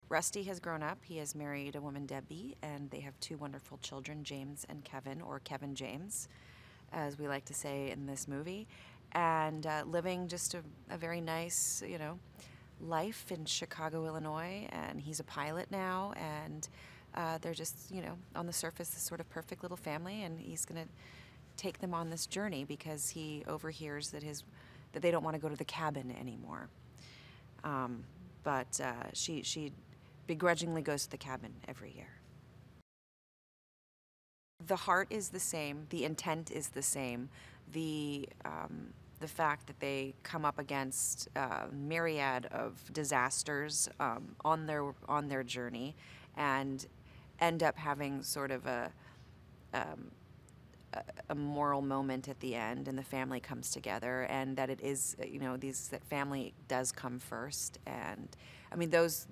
Rusty has grown up. He has married a woman, Debbie, and they have two wonderful children, James and Kevin, or Kevin James, as we like to say in this movie, and living just a very nice, life in Chicago, Illinois. And he's a pilot now, and they're just, on the surface, this sort of perfect little family, and he's going to take them on this journey because he overhears that they don't want to go to the cabin anymore. But she begrudgingly goes to the cabin every year. The heart is the same. The intent is the same. The fact that they come up against a myriad of disasters on their journey, and end up having sort of a moral moment at the end, and the family comes together, and that it is, that family does come first. And I mean, those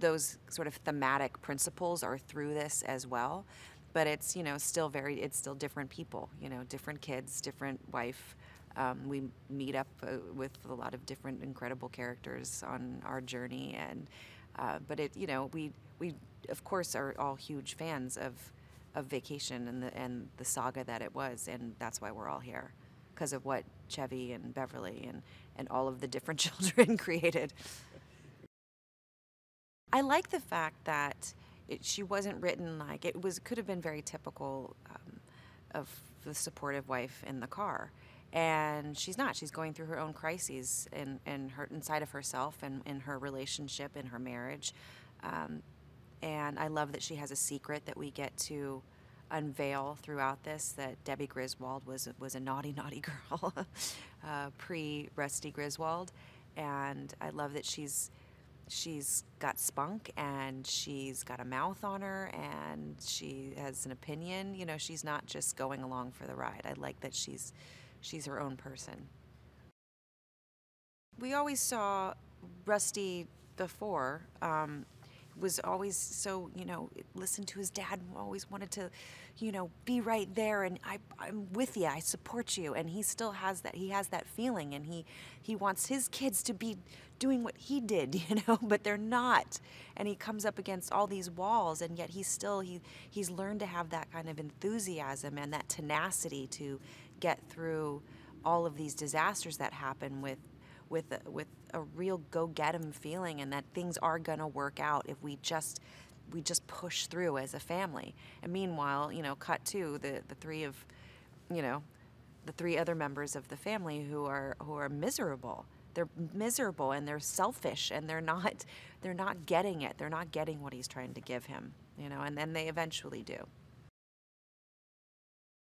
sort of thematic principles are through this as well, but it's, still it's still different people, different kids, different wife. We meet up with a lot of different incredible characters on our journey, and but we of course are all huge fans of Vacation and the saga that it was, and that's why we're all here, because of what Chevy and Beverly and all of the different children created. I like the fact that she wasn't written like could have been very typical of the supportive wife in the car, and she's not. She's going through her own crises in her inside of herself and in her relationship, in her marriage. And I love that she has a secret that we get to unveil throughout this, that Debbie Griswold was a naughty, naughty girl, pre-Rusty Griswold. And I love that she's got spunk, and she's got a mouth on her, and she has an opinion. She's not just going along for the ride. I like that she's her own person. We always saw Rusty before. Was always so, listened to his dad, and always wanted to, be right there, and I'm with you, I support you. And he still has that. He has that feeling, and he wants his kids to be doing what he did, but they're not. And he comes up against all these walls, and yet he's learned to have that kind of enthusiasm and that tenacity to get through all of these disasters that happen with a real go-get-'em feeling, and that things are going to work out if we just push through as a family. And meanwhile, cut to the three other members of the family who are miserable. They're miserable, and they're selfish, and they're not getting it. They're not getting what he's trying to give him, and then they eventually do.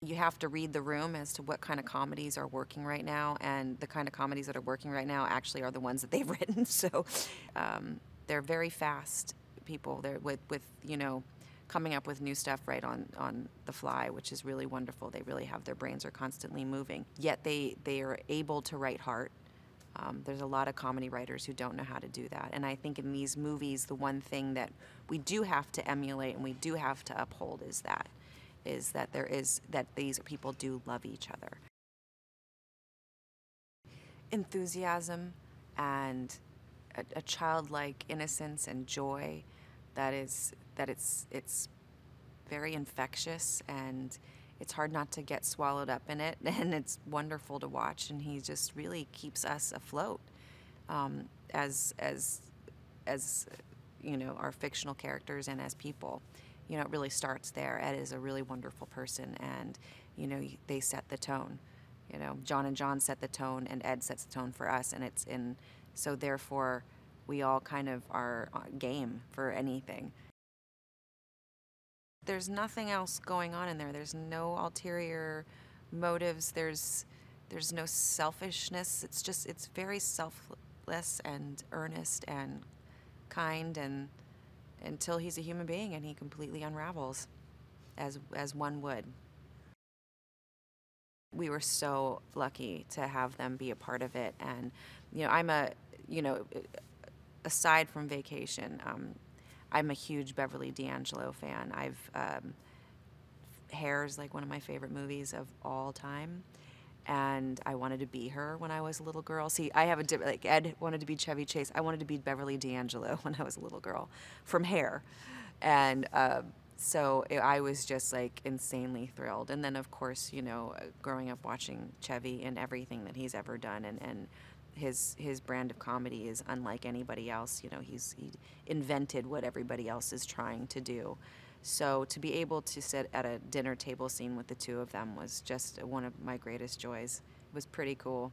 You have to read the room as to what kind of comedies are working right now, and the kind of comedies that are working right now actually are the ones that they've written. So they're very fast people. They're with coming up with new stuff right on the fly, which is really wonderful. They really have, their brains are constantly moving. Yet they are able to write heart. There's a lot of comedy writers who don't know how to do that. And I think in these movies, the one thing that we do have to emulate and we do have to uphold is that these people do love each other. Enthusiasm and a childlike innocence and joy it's very infectious, and it's hard not to get swallowed up in it, and it's wonderful to watch, and he just really keeps us afloat as our fictional characters and as people. It really starts there. Ed is a really wonderful person, and, they set the tone. John and John set the tone, and Ed sets the tone for us, and so therefore we all kind of are game for anything. There's nothing else going on in there. There's no ulterior motives. There's no selfishness. It's very selfless and earnest and kind, and until he's a human being and he completely unravels, as one would. We were so lucky to have them be a part of it, and aside from Vacation, I'm a huge Beverly D'Angelo fan. Hair's like one of my favorite movies of all time, and I wanted to be her when I was a little girl. See, I have a like Ed wanted to be Chevy Chase. I wanted to be Beverly D'Angelo when I was a little girl, from Hair, and I was just like insanely thrilled. And then of course, growing up watching Chevy and everything that he's ever done, and his brand of comedy is unlike anybody else. He invented what everybody else is trying to do. So to be able to sit at a dinner table scene with the two of them was just one of my greatest joys. It was pretty cool.